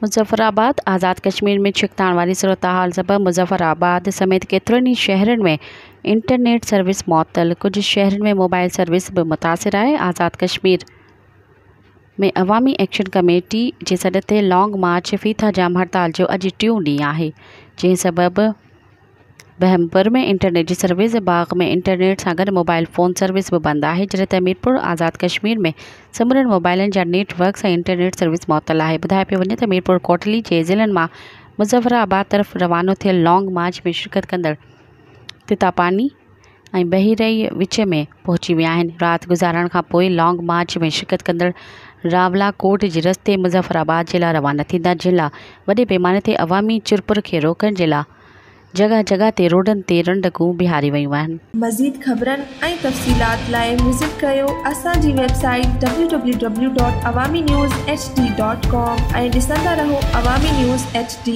मुज़फ़्फ़राबाद आज़ाद कश्मीर में छिकताण वारी सूरत हाल सबब मुज़फ़्फ़राबाद समेत केतिरनि ई शहरनि में इंटरनेट सर्विस मुअत्तल, कुछ शहरनि में मोबाइल सर्विस भी मुतासिर आहे। आज़ाद कश्मीर में अवामी एक्शन कमेटी जे सॾ ते लॉन्ग मार्च फीथा जाम हड़ताल जो अॼु टियों ॾींहुं आहे, जंहिं सबबि बहमपुर में इंटरनेट जी सर्विस, बाग में इंटरनेट सां गॾु मोबाइल फ़ोन सर्विस भी बंद आहे, जॾहिं त मीरपुर आज़ाद कश्मीर में समूरनि मोबाइलनि जा नेटवर्क सां इंटरनेट सर्विस मुअत्तल आहे। ॿुधाए पियो वञे त मीरपुर कोटली जे ज़िलनि मां मुज़फ़्फ़राबाद तरफ़ रवानो थियल लॉन्ग मार्च में शिरकत कंदड़ तितापानी ऐं बहिरई विच में पहुची विया आहिनि। राति गुज़ारण खां पोइ लॉन्ग मार्च में शिरकत कंदड़ रावलाकोट जे रस्ते मुज़फ़्फ़राबाद जे लाइ रवाना थींदा, जिन लाइ वॾे पैमाने ते अवामी चुरपुर खे रोकण जे लाइ जगह जगह ते रोडनि ते रंडकूं बिहारी वयूं आहिनि। मज़ीद ख़बरनि ऐं तफ़सीलात लाइ विज़िट कयो असांजी वेबसाइट www.awamiNewsHD.com ऐं ॾिसंदा रहो अवामी न्यूज़ HD।